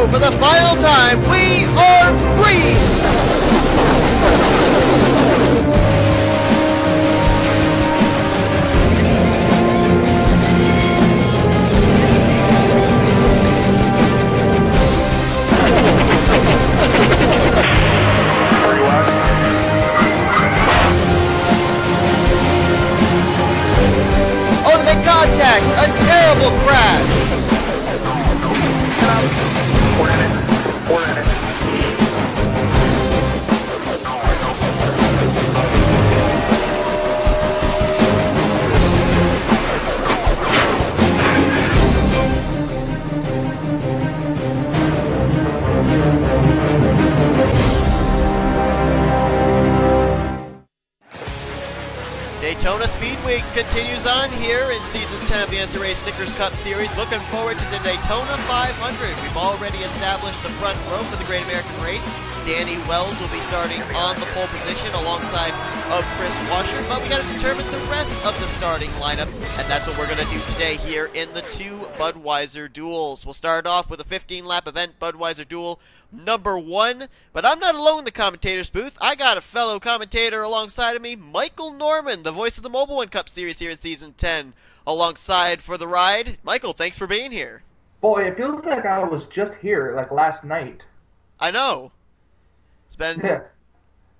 go for the final time. We are free! Ultimate contact! A terrible crash! We're in it. Daytona Speed Weeks continues on here in Season 10 of the NCRA Snickers Cup Series. Looking forward to the Daytona 500. We've already established the front row for the Great American Race. Danny Wells will be starting on the pole position alongside of Chris Washer, but we got to determine the rest of the starting lineup, and that's what we're going to do today here in the two Budweiser Duels. We'll start off with a 15-lap event, Budweiser Duel number 1, but I'm not alone in the commentator's booth. I got a fellow commentator alongside of me, Michael Norman, the voice of the Mobile One Cup Series here in Season 10, alongside for the ride. Michael, thanks for being here. Boy, it feels like I was just here, like last night. I know. It's been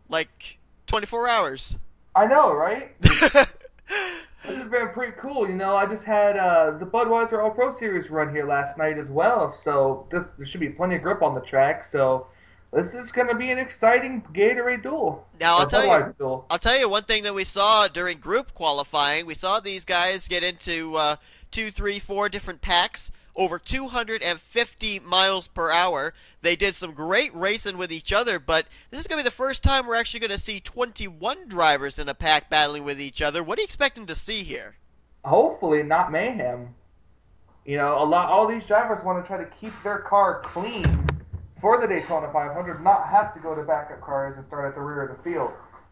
like 24 hours. I know, right? This has been pretty cool. You know, I just had the Budweiser All-Pro Series run here last night as well, so there should be plenty of grip on the track. So this is going to be an exciting Gatorade duel. Now, I'll tell you one thing that we saw during group qualifying. We saw these guys get into 2, 3, 4 different packs, over 250 miles per hour. They did some great racing with each other, but this is going to be the first time we're actually going to see 21 drivers in a pack battling with each other. What are you expecting to see here? Hopefully not mayhem. You know, all these drivers want to try to keep their car clean for the Daytona 500, not have to go to backup cars and start at the rear of the field.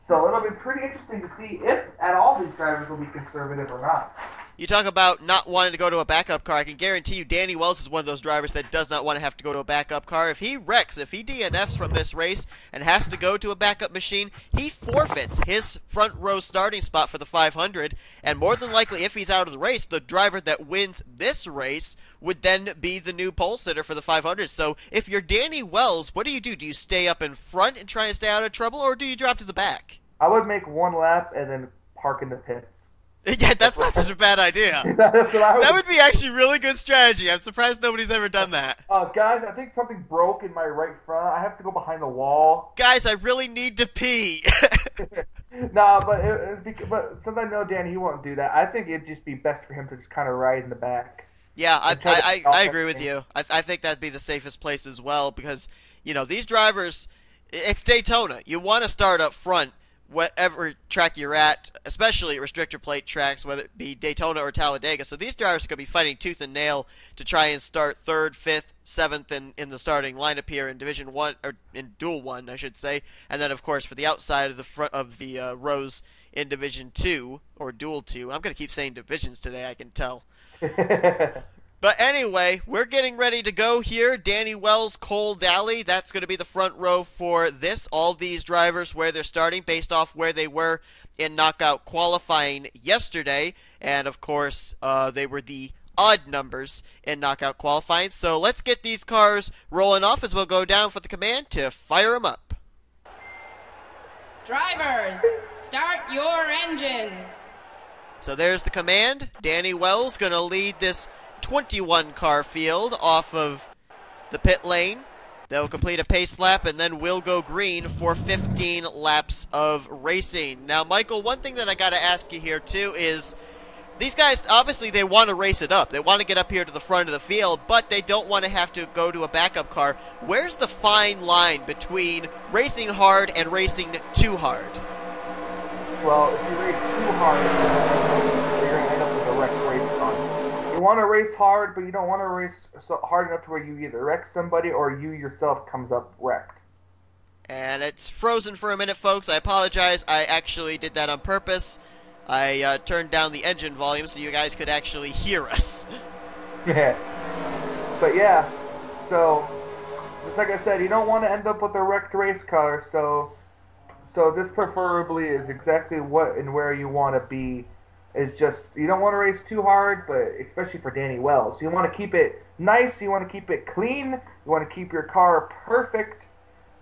So it'll be pretty interesting to see if at all these drivers will be conservative or not. You talk about not wanting to go to a backup car. I can guarantee you Danny Wells is one of those drivers that does not want to have to go to a backup car. If he wrecks, if he DNFs from this race and has to go to a backup machine, he forfeits his front row starting spot for the 500. And more than likely, if he's out of the race, the driver that wins this race would then be the new pole sitter for the 500. So if you're Danny Wells, what do? Do you stay up in front and try and stay out of trouble, or do you drop to the back? I would make one lap and then park in the pits. Yeah, that's not such a bad idea. That's what I would... That would be actually really good strategy. I'm surprised nobody's ever done that. Guys, I think something broke in my right front. I have to go behind the wall. Guys, I really need to pee. Nah, but since I know Danny, he won't do that. I think it'd just be best for him to just kind of ride in the back. Yeah, I agree with you. I think that'd be the safest place as well because, you know, these drivers, it's Daytona. You want to start up front. Whatever track you're at, especially restrictor plate tracks, whether it be Daytona or Talladega. So these drivers are going to be fighting tooth and nail to try and start 3rd, 5th, 7th in the starting lineup here in Division 1, or in Duel 1, I should say. And then, of course, for the outside of the front of the rows in Division 2, or Duel 2. I'm going to keep saying divisions today, I can tell. But anyway, we're getting ready to go here. Danny Wells, Cole Daly, that's going to be the front row for this. All these drivers where they're starting based off where they were in knockout qualifying yesterday. And, of course, they were the odd numbers in knockout qualifying. So let's get these cars rolling off as we'll go down for the command to fire them up. Drivers, start your engines. So there's the command. Danny Wells going to lead this 21 car field off of the pit lane. They'll complete a pace lap and then will go green for 15 laps of racing. Now, Michael, one thing that I got to ask you here too is these guys, obviously they want to race it up. They want to get up here to the front of the field, but they don't want to have to go to a backup car. Where's the fine line between racing hard and racing too hard? Well, if you race too hard, you're going to end up with a wrecked race car. You want to race hard, but you don't want to race so hard enough to where you either wreck somebody or you yourself comes up wrecked. And it's frozen for a minute, folks. I apologize. I actually did that on purpose. I turned down the engine volume so you guys could actually hear us. Yeah. But yeah, so just like I said, you don't want to end up with a wrecked race car, so this preferably is exactly what and where you want to be. Is just, you don't want to race too hard, but especially for Danny Wells. You want to keep it nice, you want to keep it clean, you want to keep your car perfect,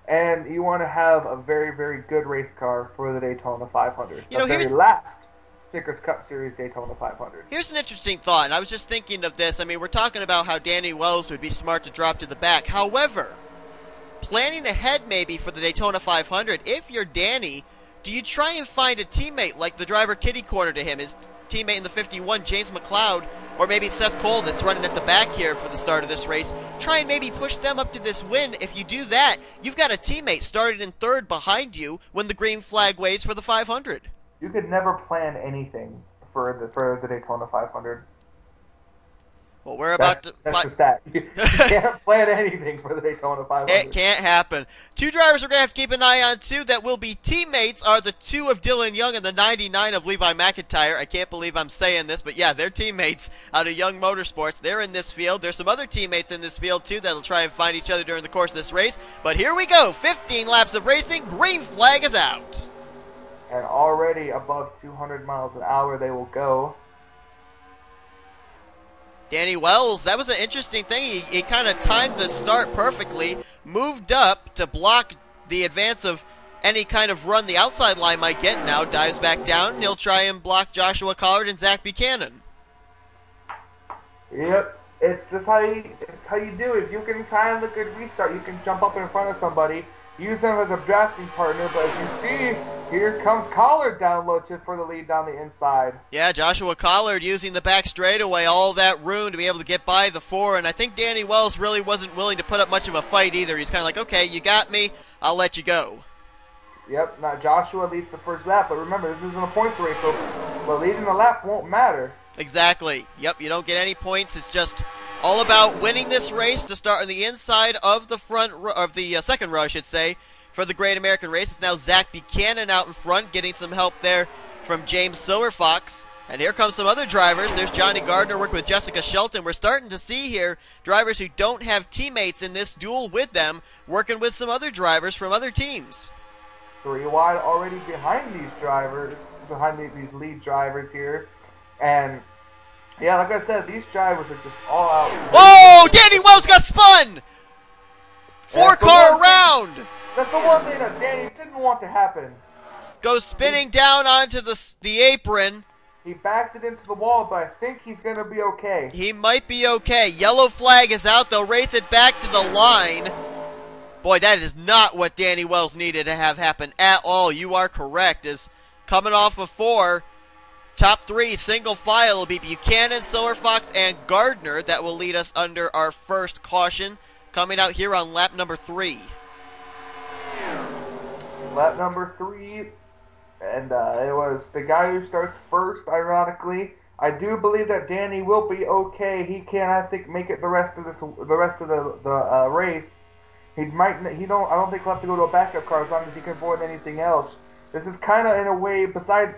and you want to have a very, very good race car for the Daytona 500. You know, the very last Snickers Cup Series Daytona 500. Here's an interesting thought, and I was just thinking of this. I mean, we're talking about how Danny Wells would be smart to drop to the back. However, planning ahead maybe for the Daytona 500, if you're Danny, do you try and find a teammate like the driver kitty corner to him, his teammate in the 51, James McLeod, or maybe Seth Cole that's running at the back here for the start of this race? Try and maybe push them up to this win. If you do that, you've got a teammate started in third behind you when the green flag waves for the 500. You could never plan anything for the Daytona 500. Well, we're about to... That's the stat. You can't plan anything for the Daytona 500. It can't happen. Two drivers we're going to have to keep an eye on, too, that will be teammates are the 2 of Dylan Young and the 99 of Levi McIntyre. I can't believe I'm saying this, but yeah, they're teammates out of Young Motorsports. They're in this field. There's some other teammates in this field, too, that'll try and find each other during the course of this race. But here we go. 15 laps of racing. Green flag is out. And already above 200 miles an hour they will go. Danny Wells, that was an interesting thing. He kind of timed the start perfectly, moved up to block the advance of any kind of run the outside line might get. Now dives back down, and he'll try and block Joshua Collard and Zach Buchanan. Yep, it's just how you do it. If you can time the good restart, you can jump up in front of somebody, use them as a drafting partner, but as you see, here comes Collard down low for the lead down the inside. Yeah, Joshua Collard using the back straightaway, all that room to be able to get by the 4, and I think Danny Wells really wasn't willing to put up much of a fight either. He's kind of like, okay, you got me, I'll let you go. Yep, now Joshua leads the first lap, but remember, this isn't a points race, so the leading the lap won't matter. Exactly. Yep, you don't get any points. It's just all about winning this race to start on the inside of the front of the second row, I should say, for the Great American Race. It's now Zach Buchanan out in front, getting some help there from James Silverfox. And here comes some other drivers. There's Johnny Gardner working with Jessica Shelton. We're starting to see here drivers who don't have teammates in this duel with them, working with some other drivers from other teams. 3 wide already behind these drivers, behind these lead drivers here. And yeah, like I said, these drivers are just all out. Whoa! Danny Wells got spun! 4-car round! That's the one thing that Danny didn't want to happen. Goes spinning down onto the apron. He backed it into the wall, but I think he's going to be okay. He might be okay. Yellow flag is out. They'll race it back to the line. Boy, that is not what Danny Wells needed to have happen at all. You are correct. As coming off of 4, top 3 single file will be Buchanan, Silverfox, and Gardner. That will lead us under our first caution, coming out here on lap number 3. Lap number 3, and it was the guy who starts first, ironically. I do believe that Danny will be okay. He can, I think, make it the rest of the race. I don't think he'll have to go to a backup car as long as he can avoid anything else. This is kind of, in a way, besides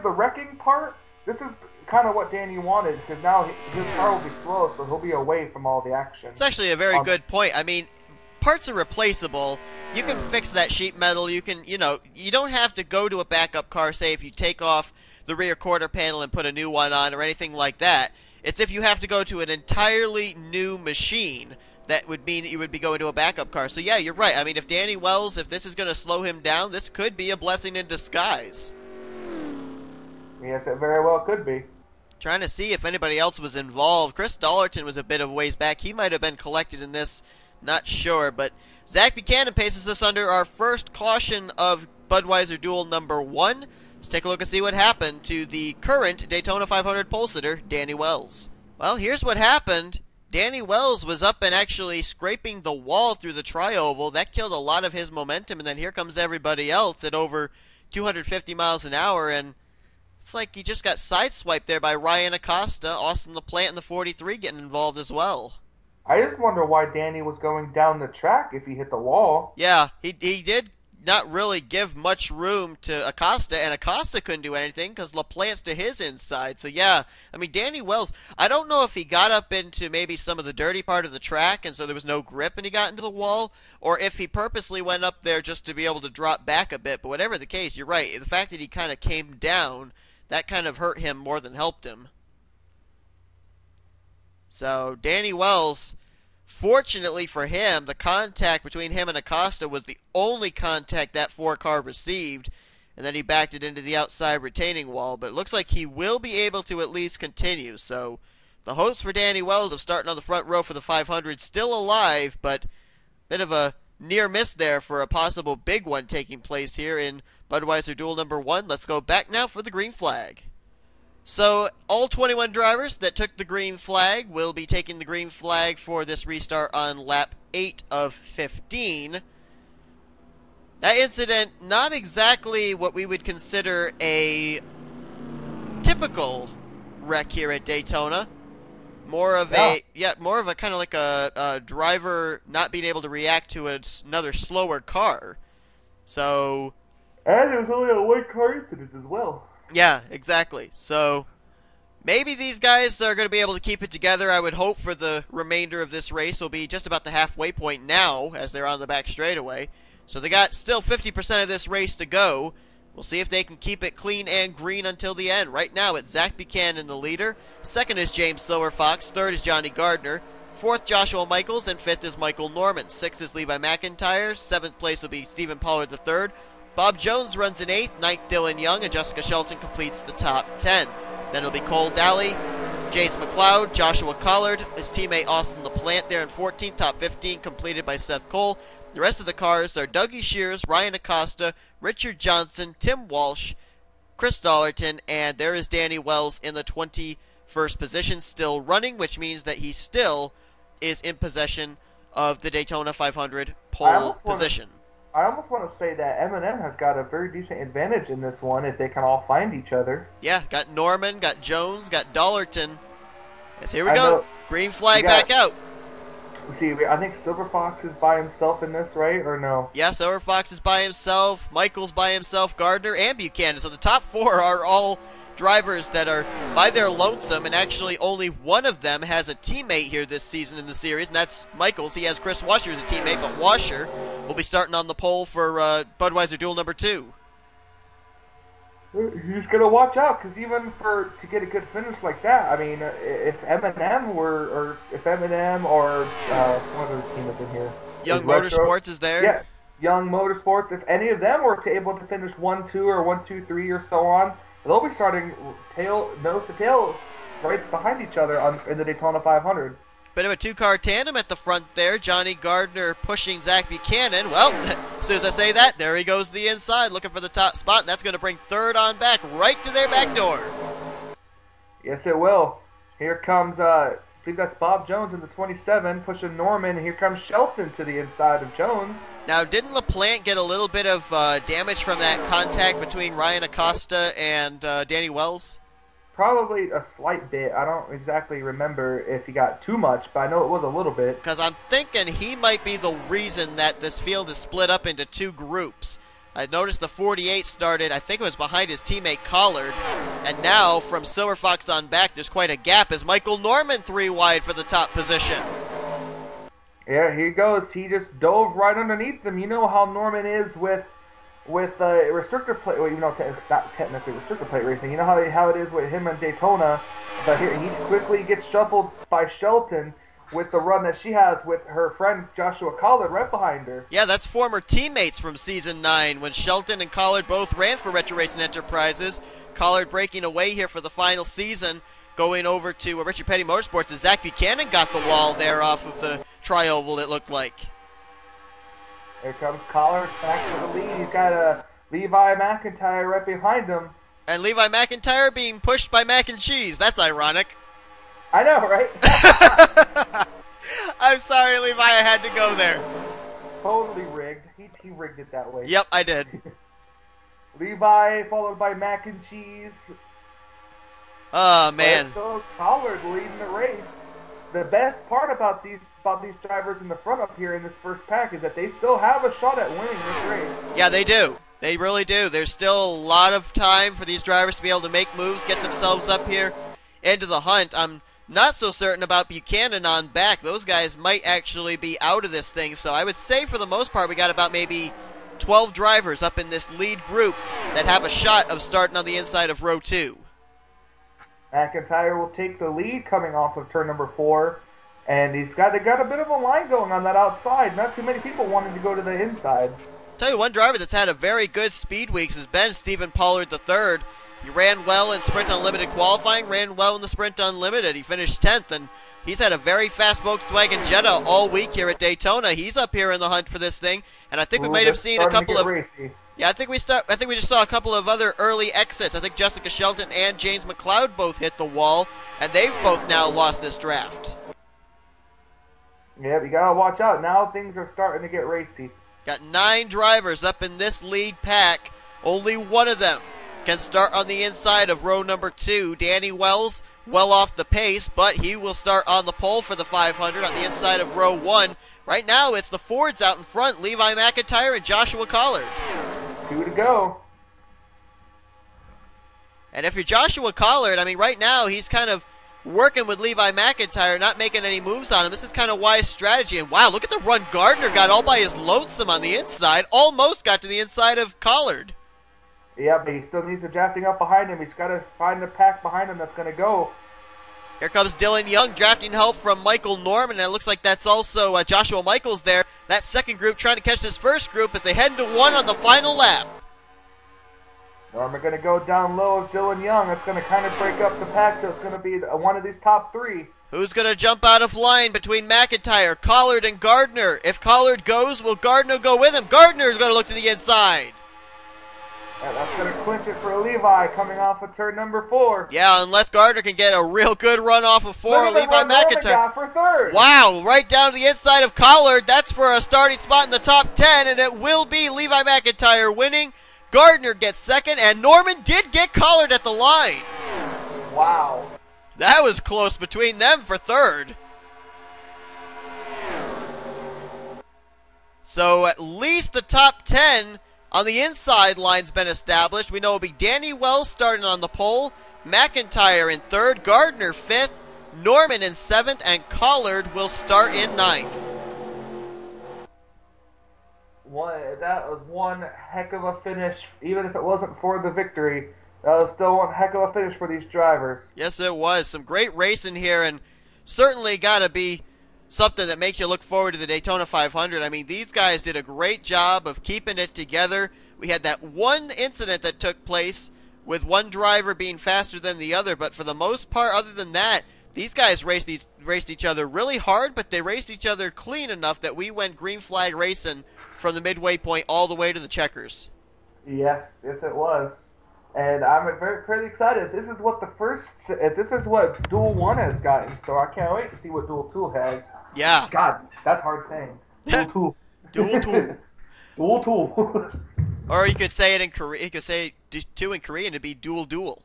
the wrecking part, this is kind of what Danny wanted, because now his car will be slow, so he'll be away from all the action. It's actually a very good point. I mean, parts are replaceable. You can fix that sheet metal. You can, you don't have to go to a backup car, say, if you take off the rear quarter panel and put a new one on or anything like that. It's if you have to go to an entirely new machine, that would mean that you would be going to a backup car. So yeah, you're right. I mean, if Danny Wells, if this is going to slow him down, this could be a blessing in disguise. Yes, it very well could be. Trying to see if anybody else was involved. Chris Dollerton was a bit of ways back. He might have been collected in this. Not sure. But Zach Buchanan paces us under our first caution of Budweiser Duel number 1. Let's take a look and see what happened to the current Daytona 500 pole sitter, Danny Wells. Well, here's what happened. Danny Wells was up and actually scraping the wall through the tri-oval. That killed a lot of his momentum, and then here comes everybody else at over 250 miles an hour, and it's like he just got sideswiped there by Ryan Acosta. Austin LaPlante in the 43 getting involved as well. I just wonder why Danny was going down the track if he hit the wall. Yeah, he did not really give much room to Acosta, and Acosta couldn't do anything because LaPlante's to his inside. So yeah, I mean, Danny Wells, I don't know if he got up into maybe some of the dirty part of the track and so there was no grip and he got into the wall, or if he purposely went up there just to be able to drop back a bit. But whatever the case, you're right. The fact that he kind of came down, that kind of hurt him more than helped him. So Danny Wells, fortunately for him, the contact between him and Acosta was the only contact that 4 car received, and then he backed it into the outside retaining wall. But it looks like he will be able to at least continue. So the hopes for Danny Wells of starting on the front row for the 500 still alive, but bit of a near miss there for a possible big one taking place here in Budweiser Duel number 1. Let's go back now for the green flag. So all 21 drivers that took the green flag will be taking the green flag for this restart on lap 8 of 15. That incident, not exactly what we would consider a typical wreck here at Daytona. More of a kind of like a driver not being able to react to another slower car. So, and it was only a 1-car incident as well. Yeah, exactly. So maybe these guys are going to be able to keep it together. I would hope for the remainder of this race will be just about the halfway point now as they're on the back straightaway. So they got still 50% of this race to go. We'll see if they can keep it clean and green until the end. Right now it's Zach Buchanan the leader. Second is James Silverfox. Third is Johnny Gardner. Fourth, Joshua Michaels. And fifth is Michael Norman. Sixth is Levi McIntyre. Seventh place will be Stephen Pollard III. Bob Jones runs in 8th, 9th Dylan Young, and Jessica Shelton completes the top 10. Then it'll be Cole Daly, Jace McLeod, Joshua Collard, his teammate Austin LaPlante there in 14th, top 15 completed by Seth Cole. The rest of the cars are Dougie Shears, Ryan Acosta, Richard Johnson, Tim Walsh, Chris Dollerton, and there is Danny Wells in the 21st position, still running, which means that he still is in possession of the Daytona 500 pole position. I almost want to say that M&M has got a very decent advantage in this one if they can all find each other. Yeah, got Norman, got Jones, got Dollerton. Yes, here we go. Green flag back out. See, I think Silverfox is by himself in this, right? Or no? Yeah, Silverfox is by himself, Michael's by himself, Gardner, and Buchanan. So the top 4 are all drivers that are by their lonesome, and actually only one of them has a teammate here this season in the series, and that's Michaels. He has Chris Washer as a teammate, but Washer will be starting on the pole for Budweiser Duel number 2. He's gonna watch out, because even to get a good finish like that, I mean, if M&M or what other team is in here? Young Motorsports is there. Yeah, Young Motorsports. If any of them were able to finish 1-2 or 1-2-3 or so on, they'll be starting nose to tail right behind each other in the Daytona 500. Bit of a 2-car tandem at the front there. Johnny Gardner pushing Zach Buchanan. Well, as soon as I say that, there he goes to the inside looking for the top spot, and that's going to bring third on back right to their back door. Yes, it will. Here comes, I believe that's Bob Jones in the 27 pushing Norman, and here comes Shelton to the inside of Jones. Now, didn't LaPlante get a little bit of damage from that contact between Ryan Acosta and Danny Wells? Probably a slight bit. I don't exactly remember if he got too much, but I know it was a little bit. Because I'm thinking he might be the reason that this field is split up into 2 groups. I noticed the 48 started, I think it was behind his teammate Collard, and now from Silverfox on back, there's quite a gap as Michael Norman 3 wide for the top position. Yeah, here he goes. He just dove right underneath them. You know how Norman is with restrictor plate. Well, it's not technically restrictor plate racing. You know how it is with him and Daytona. But here he quickly gets shuffled by Shelton with the run that she has with her friend Joshua Collard right behind her. Yeah, that's former teammates from Season 9 when Shelton and Collard both ran for Retro Racing Enterprises. Collard breaking away here for the final season, going over to Richard Petty Motorsports as Zach Buchanan got the wall there off of the tri-oval, it looked like. Here comes Collard back to the lead. He's got Levi McIntyre right behind him. And Levi McIntyre being pushed by Mac and Cheese. That's ironic. I know, right? I'm sorry, Levi, I had to go there. Totally rigged. He rigged it that way. Yep, I did. Levi followed by Mac and Cheese. Oh, man. So Collard leading the race. the best part about these drivers in the front up here in this first pack is that they still have a shot at winning this race. Yeah, they do. They really do. There's still a lot of time for these drivers to be able to make moves, get themselves up here into the hunt. I'm not so certain about Buchanan on back. Those guys might actually be out of this thing. So I would say for the most part we got about maybe 12 drivers up in this lead group that have a shot of starting on the inside of row 2. McIntyre will take the lead coming off of turn number 4. And they got a bit of a line going on that outside. Not too many people wanting to go to the inside. Tell you one driver that's had a very good speed weeks has been Stephen Pollard III. He ran well in Sprint Unlimited qualifying, ran well in the Sprint Unlimited. He finished 10th, and he's had a very fast Volkswagen Jetta all week here at Daytona. He's up here in the hunt for this thing, and I think we might have seen a couple of. Racy. Yeah, I think we just saw a couple of other early exits. I think Jessica Shelton and James McLeod both hit the wall, and they've both now lost this draft. Yeah, you gotta watch out. Now things are starting to get racy. Got 9 drivers up in this lead pack. Only one of them can start on the inside of row number 2. Danny Wells, well off the pace, but he will start on the pole for the 500 on the inside of row 1. Right now, it's the Fords out in front, Levi McIntyre and Joshua Collard. 2 to go. And if you're Joshua Collard, I mean, right now, he's kind of working with Levi McIntyre, not making any moves on him. This is kind of wise strategy. And wow, look at the run Gardner got all by his lonesome on the inside. Almost got to the inside of Collard. Yeah, but he still needs the drafting up behind him. He's got to find the pack behind him that's going to go. Here comes Dylan Young, drafting help from Michael Norman, and it looks like that's also Joshua Michaels there. That second group trying to catch this first group as they head into 1 on the final lap. Norman going to go down low of Dylan Young. It's going to kind of break up the pack, so it's going to be one of these top 3. Who's going to jump out of line between McIntyre, Collard, and Gardner? If Collard goes, will Gardner go with him? Gardner is going to look to the inside. And that's going to clinch it for Levi coming off of turn number 4. Yeah, unless Gardner can get a real good run off of 4, Look at Levi the run Norman McIntyre. got for 3rd. Wow, right down to the inside of Collard. That's for a starting spot in the top 10, and it will be Levi McIntyre winning. Gardner gets second, and Norman did get Collard at the line. Wow. That was close between them for 3rd. So at least the top 10 on the inside line's been established. We know it'll be Danny Wells starting on the pole, McIntyre in 3rd, Gardner 5th, Norman in 7th, and Collard will start in 9th. That was one heck of a finish. Even if it wasn't for the victory, that was still one heck of a finish for these drivers. Yes, it was. Some great racing here, and certainly got to be something that makes you look forward to the Daytona 500. I mean, these guys did a great job of keeping it together. We had that one incident that took place with one driver being faster than the other, but for the most part, other than that, these guys raced each other really hard, but they raced each other clean enough that we went green flag racing from the midway point all the way to the checkers. Yes, it was. And I'm pretty excited. This is what Duel 1 has got in store. I can't wait to see what Duel 2 has. Yeah. God, that's hard saying. Duel 2. Duel 2. Duel 2. Or you could say it in Korean. You could say 2 in Korean. It'd be duel duel.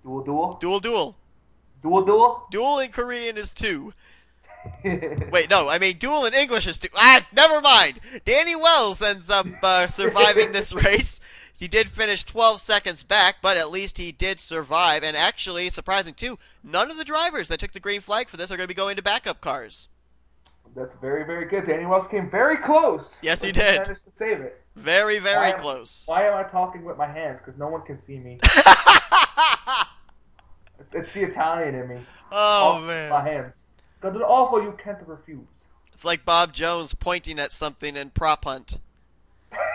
Duel Duel? Duel duel. Duel Duel? Duel in Korean is 2. Wait, no, I mean duel in English is 2. Never mind. Danny Wells ends up surviving this race. He did finish 12 seconds back, but at least he did survive. And actually, surprising too, none of the drivers that took the green flag for this are going to be going to backup cars. That's very, very good. Danny Wells came very close. Yes, he did. Managed to save it. Very, very close. Why am I talking with my hands? Because no one can see me. It's the Italian in me. Oh, man. My hands. Because it's awful you can't refuse. It's like Bob Jones pointing at something in Prop Hunt.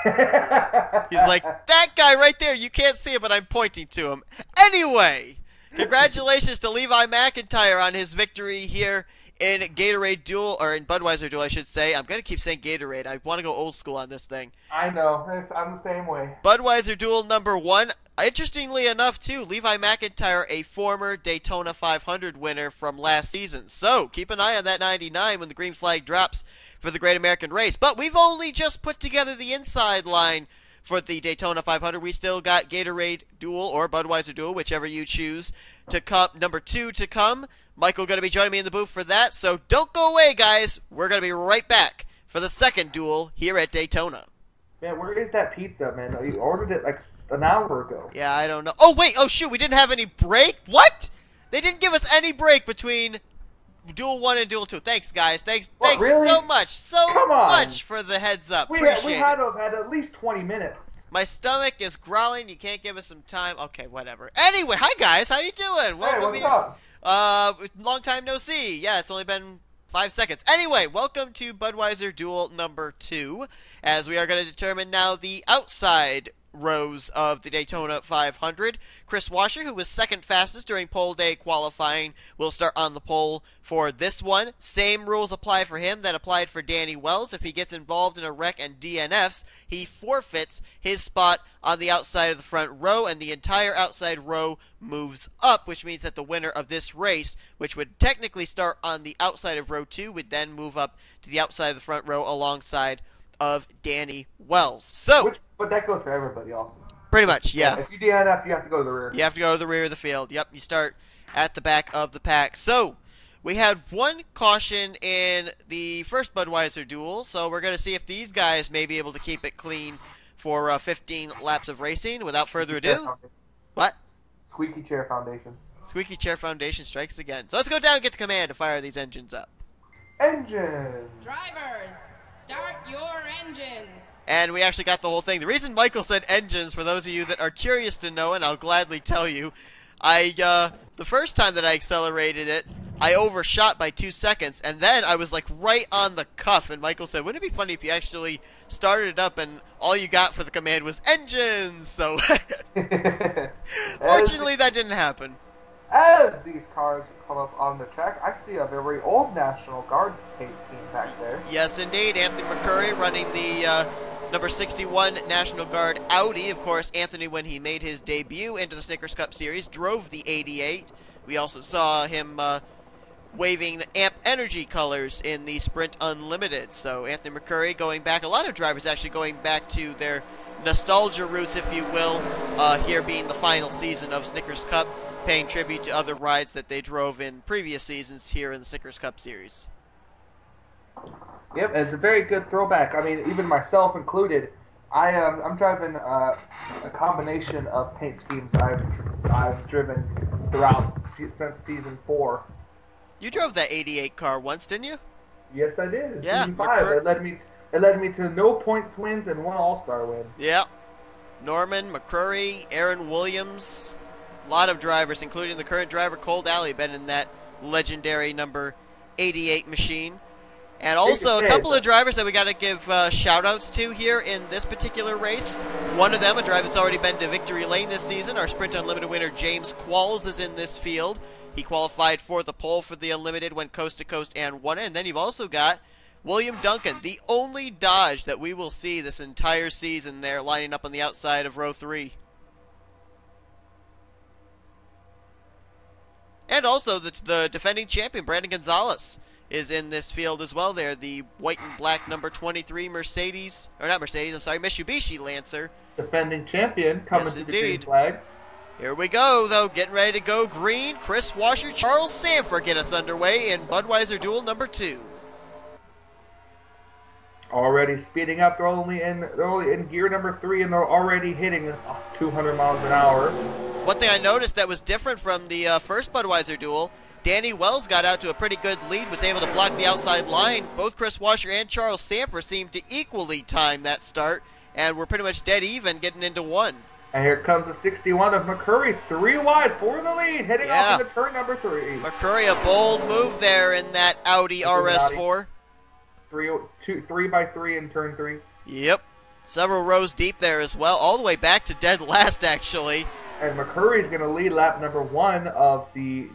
He's like, that guy right there, you can't see it, but I'm pointing to him. Anyway, congratulations to Levi McIntyre on his victory here in Gatorade Duel, or in Budweiser Duel, I should say. I'm going to keep saying Gatorade. I want to go old school on this thing. I know. I'm the same way. Budweiser Duel number 1. Interestingly enough, too, Levi McIntyre, a former Daytona 500 winner from last season. So, keep an eye on that 99 when the green flag drops for the Great American Race. But we've only just put together the inside line for the Daytona 500. We still got Gatorade Duel or Budweiser Duel, whichever you choose, to come. Number 2 to come. Michael going to be joining me in the booth for that, so don't go away, guys. We're going to be right back for the second duel here at Daytona. Man, where is that pizza, man? You ordered it like an hour ago. Yeah, I don't know. Oh, wait. Oh, shoot. We didn't have any break? What? They didn't give us any break between Duel 1 and Duel 2. Thanks, guys. Thanks really? so much. Come on. Much for the heads up. We Appreciate had it. to have had at least 20 minutes. My stomach is growling. You can't give us some time. Okay, whatever. Anyway, hi, guys. How you doing? Welcome Hey, what's up? Long time no see. Yeah, it's only been 5 seconds. Anyway, welcome to Budweiser Duel number 2, as we are going to determine now the outside rows of the Daytona 500. Chris Washer, who was second fastest during pole day qualifying, will start on the pole for this one. Same rules apply for him that applied for Danny Wells. If he gets involved in a wreck and DNFs, he forfeits his spot on the outside of the front row, and the entire outside row moves up, which means that the winner of this race, which would technically start on the outside of row 2, would then move up to the outside of the front row alongside of Danny Wells. So, But that goes for everybody also. pretty much, yeah. If you DNF, you have to go to the rear. You have to go to the rear of the field. Yep, you start at the back of the pack. So, we had one caution in the first Budweiser duel, so we're going to see if these guys may be able to keep it clean for 15 laps of racing. Without further ado, what? Squeaky Chair Foundation. Squeaky Chair Foundation strikes again. So let's go down and get the command to fire these engines up. Engine! Drivers, start your engines. And we actually got the whole thing. The reason Michael said engines, for those of you that are curious to know, and I'll gladly tell you, the first time that I accelerated it, I overshot by 2 seconds, and then I was like right on the cuff, and Michael said, wouldn't it be funny if you actually started it up and all you got for the command was engines? So, fortunately that didn't happen. As these cars come up on the track, I see a very old National Guard paint scheme back there. Yes, indeed. Anthony McCurry running the number 61 National Guard Audi. Of course, Anthony, when he made his debut into the Snickers Cup Series, drove the 88. We also saw him waving AMP Energy colors in the Sprint Unlimited. So Anthony McCurry going back, a lot of drivers actually going back to their nostalgia roots, if you will, here being the final season of Snickers Cup, paying tribute to other rides that they drove in previous seasons here in the Snickers Cup Series. Yep, it's a very good throwback. I mean, even myself included, I'm driving a combination of paint schemes I've driven throughout since season 4. You drove that 88 car once, didn't you? Yes, I did. In Yeah, season 5. It led me to no points wins and 1 All-Star win. Yeah. Norman, McCurry, Aaron Williams, a lot of drivers, including the current driver, Cole Daly, been in that legendary number 88 machine. And also a couple of drivers that we got to give shout-outs to here in this particular race. One of them, a driver that's already been to victory lane this season, our Sprint Unlimited winner James Qualls is in this field. He qualified for the pole for the Unlimited, went coast-to-coast and won it. And then you've also got William Duncan, the only Dodge that we will see this entire season there, lining up on the outside of row 3. And also the defending champion, Brandon Gonzalez, is in this field as well there. The white and black number 23 Mercedes, or not Mercedes, I'm sorry, Mitsubishi Lancer. Defending champion coming Yes, to the indeed. green flag. Here we go, though, getting ready to go green. Chris Washer, Charles Sanford get us underway in Budweiser Duel number 2. Already speeding up. They're only in gear number 3, and they're already hitting 200 miles an hour. One thing I noticed that was different from the first Budweiser Duel, Danny Wells got out to a pretty good lead, was able to block the outside line. Both Chris Washer and Charles Sanford seemed to equally time that start, and were pretty much dead even getting into 1. And here comes the 61 of McCurry, 3 wide for the lead, heading off into turn number 3. McCurry, a bold move there in that Audi RS4. 3 by 3 in turn 3. Yep. Several rows deep there as well, all the way back to dead last, actually. And McCurry's going to lead lap number 1 of the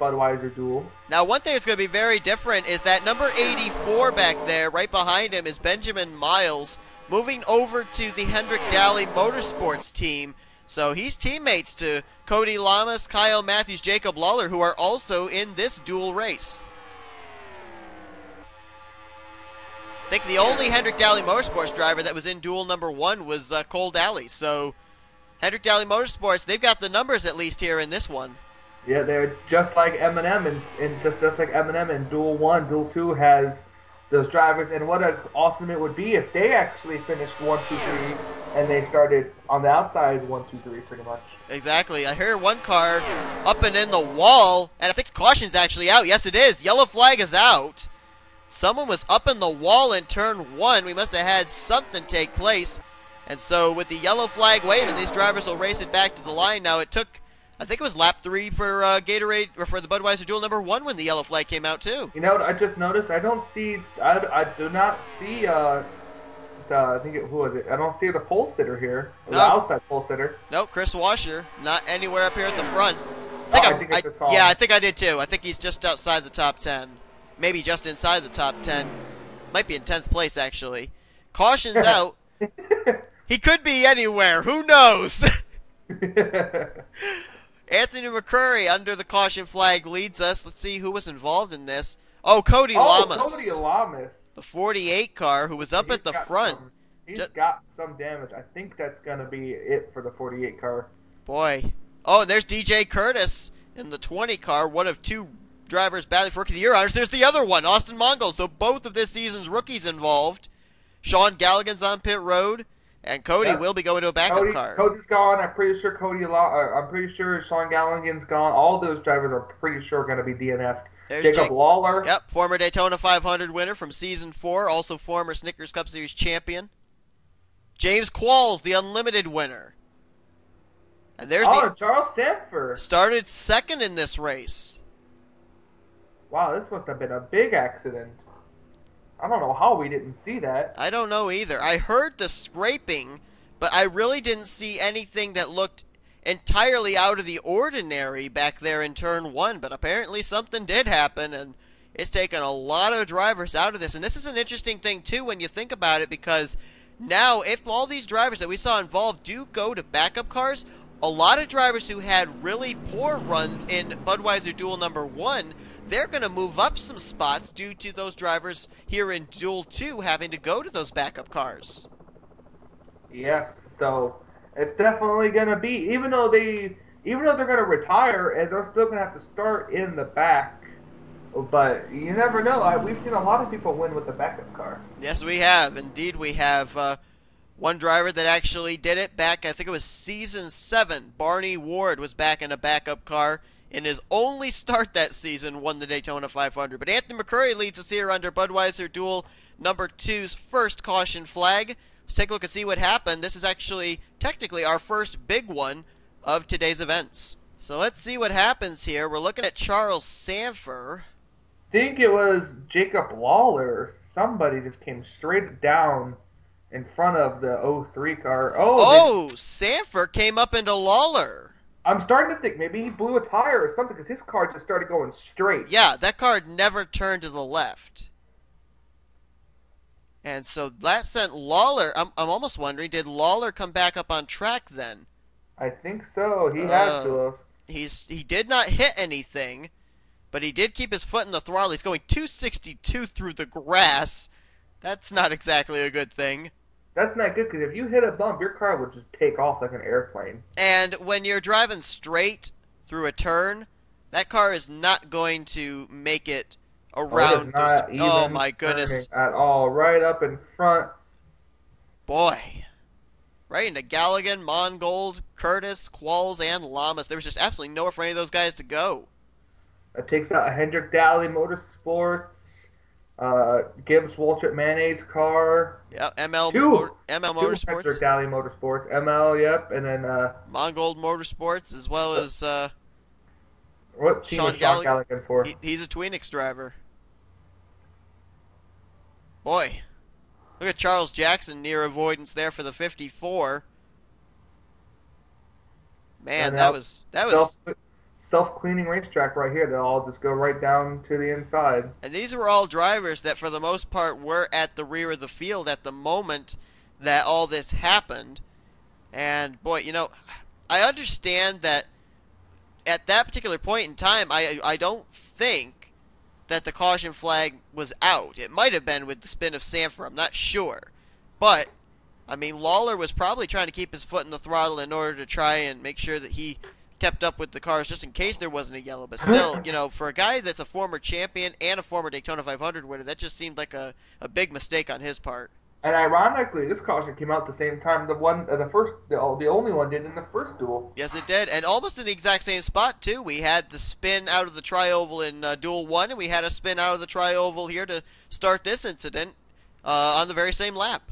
Budweiser Duel. Now, one thing that's going to be very different is that number 84 back there, right behind him, is Benjamin Miles, moving over to the Hendrick Daly Motorsports team. So he's teammates to Cody Lamas, Kyle Matthews, Jacob Lawler, who are also in this dual race. I think the only Hendrick Daly Motorsports driver that was in duel number 1 was Cole Daly. So Hendrick Daly Motorsports, they've got the numbers at least here in this one. Yeah, they're just like Eminem, and just like Eminem in Duel 1, Duel 2 has those drivers. And what awesome it would be if they actually finished 1, 2, 3, and they started on the outside 1, 2, 3, pretty much. Exactly. I hear one car up and in the wall, and I think caution's actually out. Yes, it is. Yellow flag is out. Someone was up in the wall in turn 1. We must have had something take place. And so with the yellow flag waving, these drivers will race it back to the line. Now it took, I think it was lap 3 for Gatorade, or for the Budweiser Duel number 1 when the yellow flag came out too. You know what I just noticed? I don't see, I do not see, who was it? I don't see the pole sitter here. No. The outside pole sitter. Nope, Chris Washer, not anywhere up here at the front. I think I just saw yeah, him. I think I did too. I think he's just outside the top 10. Maybe just inside the top 10. Might be in 10th place, actually. Caution's out. He could be anywhere. Who knows? Anthony McCurry under the caution flag leads us. Let's see who was involved in this. Oh, Cody Lamas. Cody Lamas. The 48 car who was up at the front. He's got some damage. I think that's going to be it for the 48 car. Boy. Oh, and there's DJ Curtis in the 20 car, one of 2 drivers battling for Rookie of the Year honors. There's the other one, Austin Mongol. So both of this season's rookies involved. Sean Galligan's on pit road, and Cody will be going to a backup car. Cody's gone. I'm pretty sure I'm pretty sure Sean Galligan's gone. All those drivers are pretty sure going to be DNF'd. There's Jacob Lawler. Yep, former Daytona 500 winner from Season 4, also former Snickers Cup Series champion. James Qualls, the Unlimited winner. And there's Charles Sanford. Started second in this race. Wow, this must have been a big accident. I don't know how we didn't see that. I don't know either. I heard the scraping, but I really didn't see anything that looked entirely out of the ordinary back there in turn 1, but apparently something did happen, and it's taken a lot of drivers out of this. And this is an interesting thing too when you think about it, because now if all these drivers that we saw involved do go to backup cars, a lot of drivers who had really poor runs in Budweiser Duel number 1, they're going to move up some spots due to those drivers here in Duel 2 having to go to those backup cars. Yes, so it's definitely going to be, even though they're going to retire, and they're still going to have to start in the back. But you never know. We've seen a lot of people win with the backup car. Yes, we have. Indeed, we have one driver that actually did it back, I think it was Season 7. Barney Ward was back in a backup car. In his only start that season, won the Daytona 500. But Anthony McCurry leads us here under Budweiser Duel number 2's first caution flag. Let's take a look and see what happened. This is actually technically our first big one of today's events. So let's see what happens here. We're looking at Charles Sanford. I think it was Jacob Lawler. Somebody just came straight down in front of the 03 car. Sanford came up into Lawler. I'm starting to think maybe he blew a tire or something, because his car just started going straight. Yeah, that car never turned to the left. And so that sent Lawler, I'm almost wondering, did Lawler come back up on track then? I think so. He had to have. He did not hit anything, but he did keep his foot in the throttle. He's going 262 through the grass. That's not exactly a good thing. That's not good, because if you hit a bump, your car would just take off like an airplane. And when you're driving straight through a turn, that car is not going to make it around. Oh my goodness. At all. Right up in front. Boy. Right into Galligan, Mongold, Curtis, Qualls, and Lamas. There was just absolutely nowhere for any of those guys to go. It takes out a Hendrick Daly Motorsports. Gibbs Waltrip Mayonnaise car. Yep, ML Motorsports. Hendrick Daly Motorsports. ML, yep. And then Mongold Motorsports, as well as what team is Sean Galligan for? He's a Tweenix driver. Boy. Look at Charles Jackson near avoidance there for the 54. Man, that was self-cleaning racetrack right here. They'll all just go right down to the inside. And these were all drivers that, for the most part, were at the rear of the field at the moment that all this happened. And, boy, you know, I understand that at that particular point in time, I don't think that the caution flag was out. It might have been with the spin of Sanford. I'm not sure. But, I mean, Lawler was probably trying to keep his foot in the throttle in order to try and make sure that he kept up with the cars just in case there wasn't a yellow. But still, you know, for a guy that's a former champion and a former Daytona 500 winner, that just seemed like a big mistake on his part. And ironically, this caution came out at the same time the only one did in the first duel. Yes, it did, and almost in the exact same spot too. We had the spin out of the tri-oval in Duel 1, and we had a spin out of the tri-oval here to start this incident on the very same lap.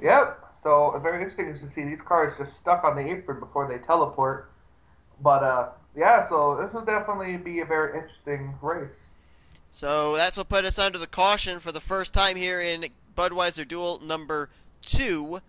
Yep. So very interesting to see these cars just stuck on the apron before they teleport. But yeah, so this will definitely be a very interesting race. So that's what put us under the caution for the first time here in Budweiser Duel number 2.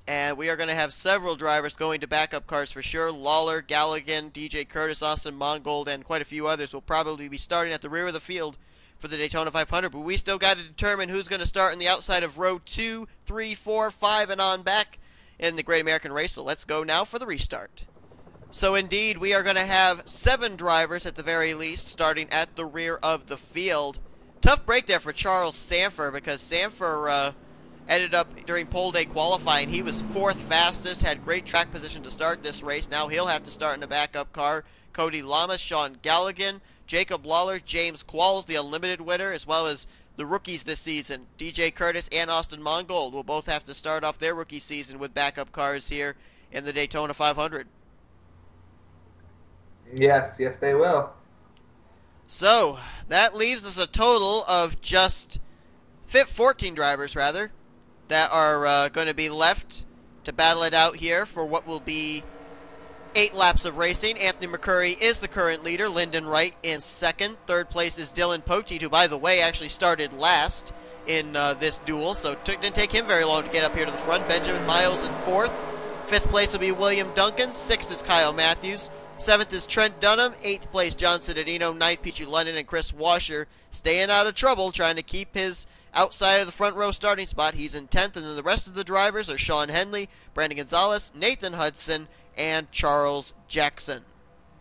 And we are going to have several drivers going to backup cars for sure. Lawler, Galligan, DJ Curtis, Austin Mongold, and quite a few others will probably be starting at the rear of the field for the Daytona 500. But we still got to determine who's going to start in the outside of row 2, 3, 4, 5, and on back in the Great American Race. So let's go now for the restart. So indeed, we are going to have 7 drivers at the very least starting at the rear of the field. Tough break there for Charles Sanford, because Sanford ended up during pole day qualifying. He was 4th fastest, had great track position to start this race. Now he'll have to start in a backup car. Cody Lamas, Sean Galligan, Jacob Lawler, James Qualls, the Unlimited winner, as well as the rookies this season. DJ Curtis and Austin Mongold will both have to start off their rookie season with backup cars here in the Daytona 500. Yes, they will. So, that leaves us a total of just 14 drivers, rather, that are going to be left to battle it out here for what will be 8 laps of racing. Anthony McCurry is the current leader. Lyndon Wright in 2nd. 3rd place is Dylan Poteet, who, by the way, actually started last in this duel, so it didn't take him very long to get up here to the front. Benjamin Miles in 4th. 5th place will be William Duncan. 6th is Kyle Matthews. 7th is Trent Dunham. 8th place, John Cittadino. 9th, Peachy London and Chris Washer. Staying out of trouble, trying to keep his outside of the front row starting spot. He's in 10th, and then the rest of the drivers are Sean Henley, Brandon Gonzalez, Nathan Hudson, and Charles Jackson.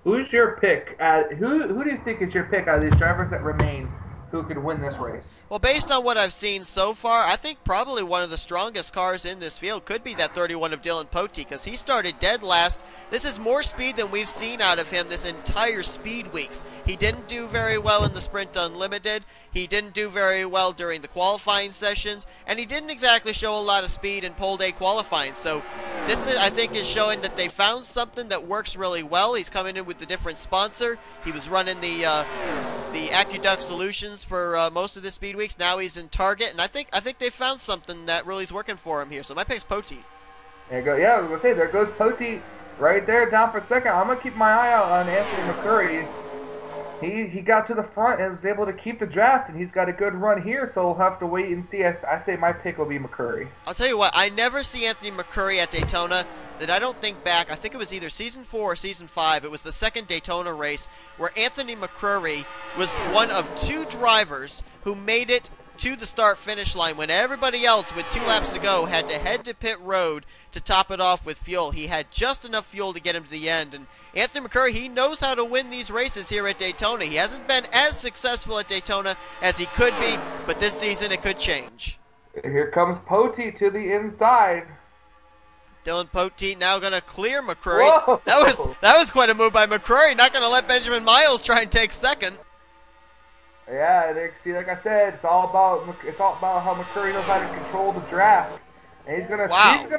Who's your pick? Who do you think is your pick out of these drivers that remain who could win this race? Well, based on what I've seen so far, I think probably one of the strongest cars in this field could be that 31 of Dylan Poteet, because he started dead last. This is more speed than we've seen out of him this entire speed weeks. He didn't do very well in the Sprint Unlimited. He didn't do very well during the qualifying sessions, and he didn't exactly show a lot of speed in pole day qualifying. So this, I think, is showing that they found something that works really well. He's coming in with a different sponsor. He was running the AccuDuck Solutions for most of the speed weeks. Now he's in Target, and I think they found something that really is working for him here. So my pick's Poteet. There you go. Yeah, I was gonna say, there goes Poteet right there, down for 2nd. I'm gonna keep my eye out on Anthony McCurry. He got to the front and was able to keep the draft, and he's got a good run here. So we'll have to wait and see. I say my pick will be McCurry. I'll tell you what, I never see Anthony McCurry at Daytona that I don't think back. I think it was either Season 4 or Season 5. It was the 2nd Daytona race where Anthony McCurry was one of 2 drivers who made it to the start-finish line when everybody else with 2 laps to go had to head to pit road to top it off with fuel. He had just enough fuel to get him to the end, and Anthony McCurry, he knows how to win these races here at Daytona. He hasn't been as successful at Daytona as he could be, but this season it could change. Here comes Poteet to the inside. Dylan Poteet now going to clear McCurry. Whoa! That was quite a move by McCurry. Not going to let Benjamin Miles try and take 2nd. Yeah, see, like I said, it's all about how McCurry knows how to control the draft, and he's gonna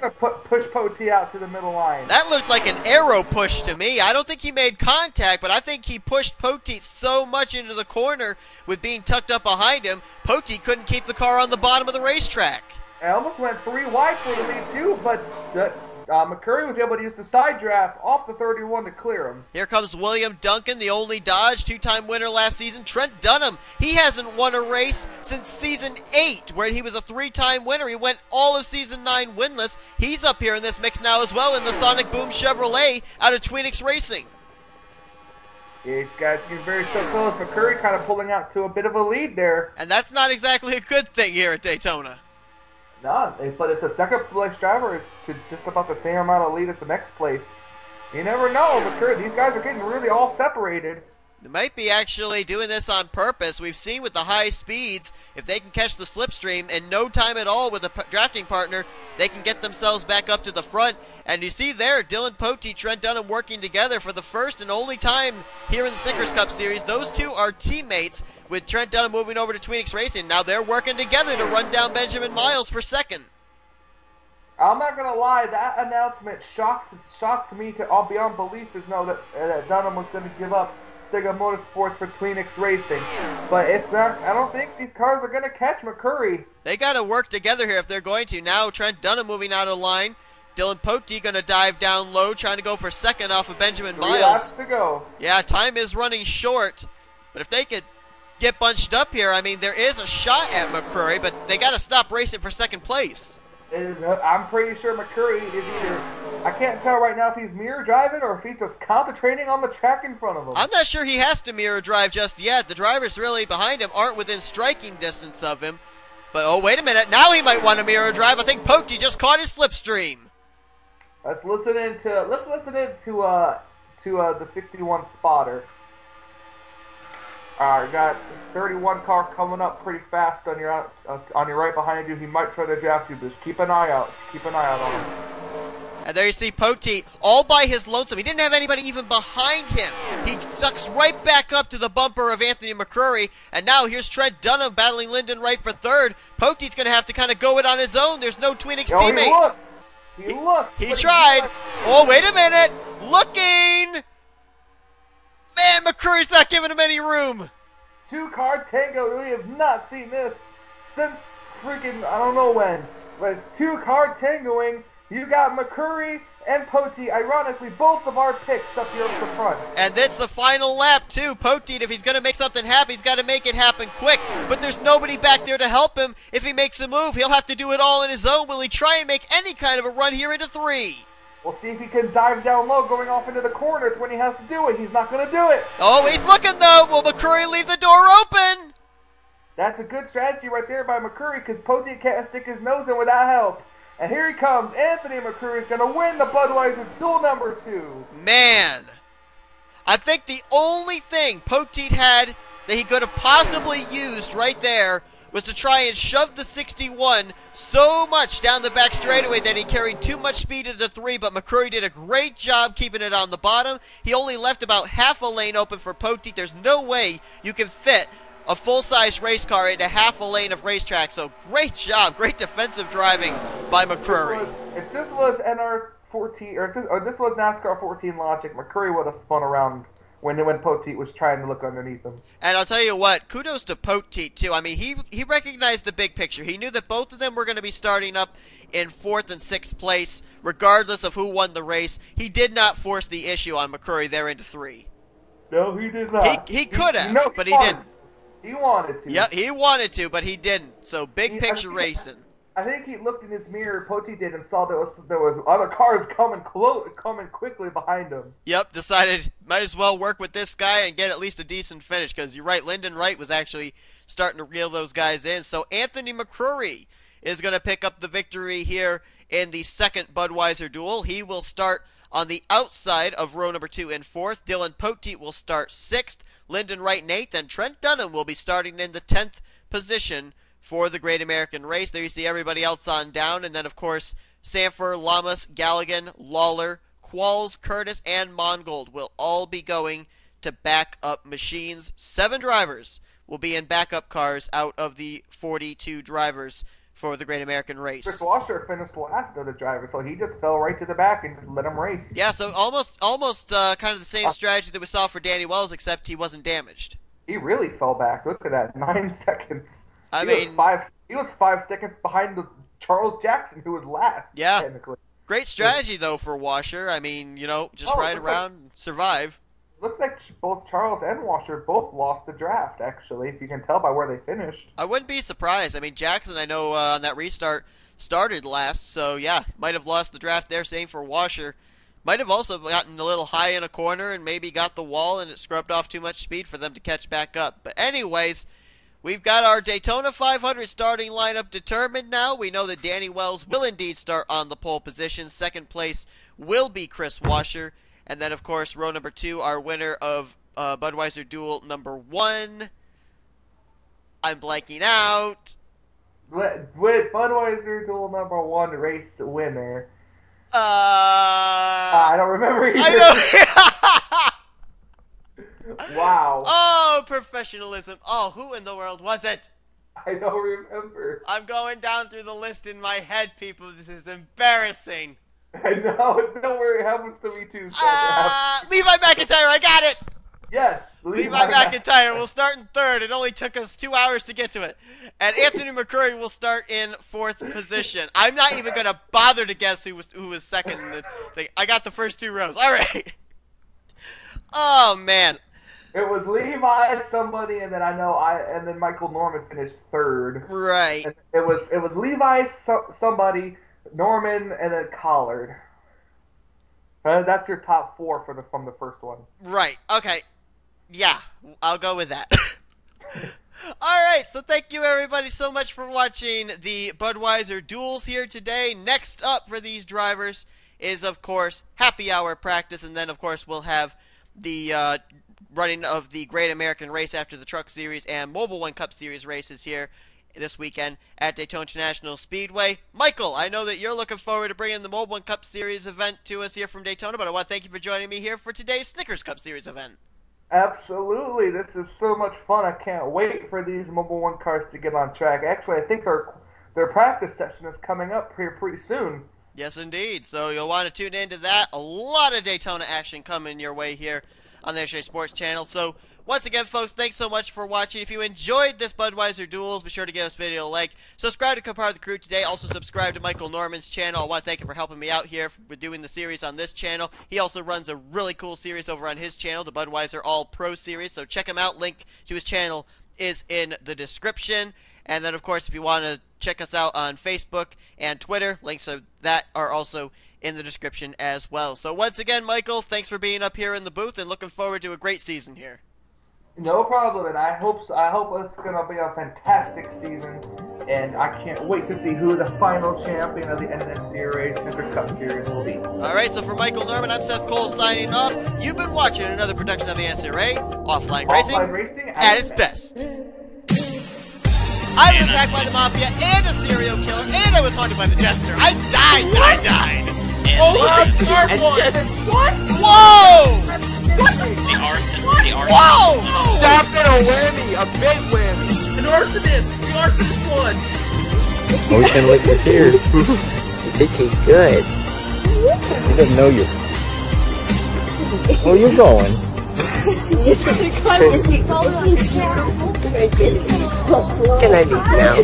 push Poteet out to the middle line. That looked like an arrow push to me. I don't think he made contact, but I think he pushed Poteet so much into the corner with being tucked up behind him, Poteet couldn't keep the car on the bottom of the racetrack. It almost went 3 wide for the lead too, but McCurry was able to use the side draft off the 31 to clear him. Here comes William Duncan, the only Dodge, 2-time winner last season. Trent Dunham, he hasn't won a race since Season 8, where he was a 3-time winner. He went all of Season 9 winless. He's up here in this mix now as well in the Sonic Boom Chevrolet out of Tweenix Racing. Yeah, he's getting very so close. McCurry kind of pulling out to a bit of a lead there. And that's not exactly a good thing here at Daytona. No, but it's a 2nd place driver to just about the same amount of lead as the next place. You never know, McCurry. These guys are getting really all separated. They might be actually doing this on purpose. We've seen with the high speeds, if they can catch the slipstream in no time at all with a drafting partner, they can get themselves back up to the front. And you see there, Dylan Poteet, Trent Dunham working together for the first and only time here in the Snickers Cup Series. Those two are teammates, with Trent Dunham moving over to Tweenix Racing. Now they're working together to run down Benjamin Miles for second. I'm not gonna lie, that announcement shocked me to beyond belief to know that Dunham was gonna give up Sega Motorsports for Tweenix Racing. But it's not. I don't think these cars are gonna catch McCurry. They gotta work together here if they're going to. Now Trent Dunham moving out of line. Dylan Poteet gonna dive down low, trying to go for second off of Benjamin Miles. 3 laps to go. Yeah, time is running short, but if they could get bunched up here, I mean, there is a shot at McCurry, but they gotta stop racing for second place. I'm pretty sure McCurry is either, I can't tell right now if he's mirror driving or if he's just concentrating on the track in front of him. I'm not sure he has to mirror drive just yet. The drivers really behind him aren't within striking distance of him. But, oh, wait a minute. Now he might want to mirror drive. I think Poteet just caught his slipstream. Let's listen into the 61 spotter. Alright, got 31 car coming up pretty fast on your right behind you. He might try to draft you, but just keep an eye out. Keep an eye out on him. And there you see Poteet all by his lonesome. He didn't have anybody even behind him. He sucks right back up to the bumper of Anthony McCurry. And now here's Trent Dunham battling Lyndon Wright for third. Poteet's going to have to kind of go it on his own. There's no Tweenix teammate. He looked. He tried. Oh, wait a minute. Looking. Man, McCurry's not giving him any room. 2-car tango. We have not seen this since freaking, I don't know when. But it's 2-car tangoing. You got McCurry and Poteet, ironically, both of our picks up here up the front. And it's the final lap, too. Poteet, if he's going to make something happen, he's got to make it happen quick. But there's nobody back there to help him. If he makes a move, he'll have to do it all on his own. Will he try and make any kind of a run here into 3? We'll see if he can dive down low going off into the corners when he has to do it. He's not going to do it. Oh, he's looking, though. Will McCurry leave the door open? That's a good strategy right there by McCurry because Poteet can't stick his nose in without help. And here he comes. Anthony McCurry is going to win the Budweiser Duel number 2. Man, I think the only thing Poteet had that he could have possibly used right there was to try and shove the 61 so much down the back straightaway that he carried too much speed into the 3, but McCurry did a great job keeping it on the bottom. He only left about half a lane open for Poteet. There's no way you can fit a full-size race car into half a lane of racetrack, so great job, great defensive driving by McCurry. If this was NR14, or this was NASCAR 14 logic, McCurry would have spun around when Poteet was trying to look underneath him. And I'll tell you what, kudos to Poteet, too. I mean, he recognized the big picture. He knew that both of them were going to be starting up in 4th and 6th place, regardless of who won the race. He did not force the issue on McCurry there into 3. No, he did not. He could have, but he didn't. He wanted to. Yeah, he wanted to, but he didn't. So big picture racing. I think he looked in his mirror, Poteet did, and saw there was other cars coming quickly behind him. Yep, decided might as well work with this guy and get at least a decent finish, because you're right, Lyndon Wright was actually starting to reel those guys in. So Anthony McCurry is going to pick up the victory here in the second Budweiser Duel. He will start on the outside of row number 2 in 4th. Dylan Poteet will start 6th. Lyndon Wright and 8th, and Trent Dunham will be starting in the 10th position for the Great American Race. There you see everybody else on down, and then, of course, Sanford, Lamas, Galligan, Lawler, Qualls, Curtis, and Mongold will all be going to backup machines. 7 drivers will be in backup cars out of the 42 drivers for the Great American Race. Chris Washer finished last of the drivers, so he just fell right to the back and just let him race. Yeah, so almost kind of the same strategy that we saw for Danny Wells, except he wasn't damaged. He really fell back. Look at that, 9 seconds. He was 5 seconds behind Charles Jackson, who was last. Yeah, technically. Great strategy though for Washer. I mean, just ride around, and survive. Looks like both Charles and Washer both lost the draft, actually, if you can tell by where they finished. I wouldn't be surprised. I mean, Jackson, I know on that restart started last, so yeah, might have lost the draft there. Same for Washer. Might have also gotten a little high in a corner and maybe got the wall and it scrubbed off too much speed for them to catch back up. But anyways, we've got our Daytona 500 starting lineup determined now. We know that Danny Wells will indeed start on the pole position. Second place will be Chris Washer. And then, of course, row number 2, our winner of Budweiser Duel number 1. I'm blanking out. With Budweiser Duel number 1 race winner. I I don't remember either. I know. Wow. Oh, professionalism. Oh, who in the world was it? I don't remember. I'm going down through the list in my head, people. This is embarrassing. I know. Don't worry. It happens to me too. So Levi McIntyre, I got it. yes. Levi McIntyre will start in 3rd. It only took us 2 hours to get to it. And Anthony McCurry will start in 4th position. I'm not even going to bother to guess who was 2nd in the thing. I got the first 2 rows. All right. Oh, man. It was Levi, somebody, and then and then Michael Norman finished 3rd. Right. And it was Levi, somebody, Norman, and then Collard. That's your top 4 from the first one. Right. Okay. Yeah, I'll go with that. Alright, so thank you everybody so much for watching the Budweiser Duels here today. Next up for these drivers is, of course, happy hour practice, and then, of course, we'll have the running of the Great American Race after the Truck Series and Mobile One Cup Series races here this weekend at Daytona International Speedway. Michael, I know that you're looking forward to bringing the Mobile One Cup Series event to us here from Daytona, but I want to thank you for joining me here for today's Snickers Cup Series event. Absolutely. This is so much fun. I can't wait for these Mobile One cars to get on track. Actually, I think their practice session is coming up here pretty soon. Yes, indeed. So you'll want to tune into that. A lot of Daytona action coming your way here on the NNSCRA Sports Channel. So once again, folks, thanks so much for watching. If you enjoyed this Budweiser Duels, be sure to give this video a like. Subscribe to become part of the crew today. Also subscribe to Michael Norman's channel. I want to thank him for helping me out here with doing the series on this channel. He also runs a really cool series over on his channel, the Budweiser All Pro Series. So check him out. Link to his channel is in the description. And then, of course, if you want to check us out on Facebook and Twitter, links to that are also in the description as well. So once again, Michael, thanks for being up here in the booth and looking forward to a great season here. No problem, and I hope it's gonna be a fantastic season, and I can't wait to see who the final champion of the NNSCRA Snickers Cup Series will be. Alright, so for Michael Norman, I'm Seth Cole signing off. You've been watching another production of the NNSCRA, Offline Racing at its best. I was attacked by the Mafia and a serial killer, and I was haunted by the Jester. I died! What? Whoa! The arson. Whoa! Stop it, a whammy, a big whammy. An arsonist. The arsonist won. Oh, he's gonna lick your tears. It tastes good. He doesn't know you. Where you going? Can I be now?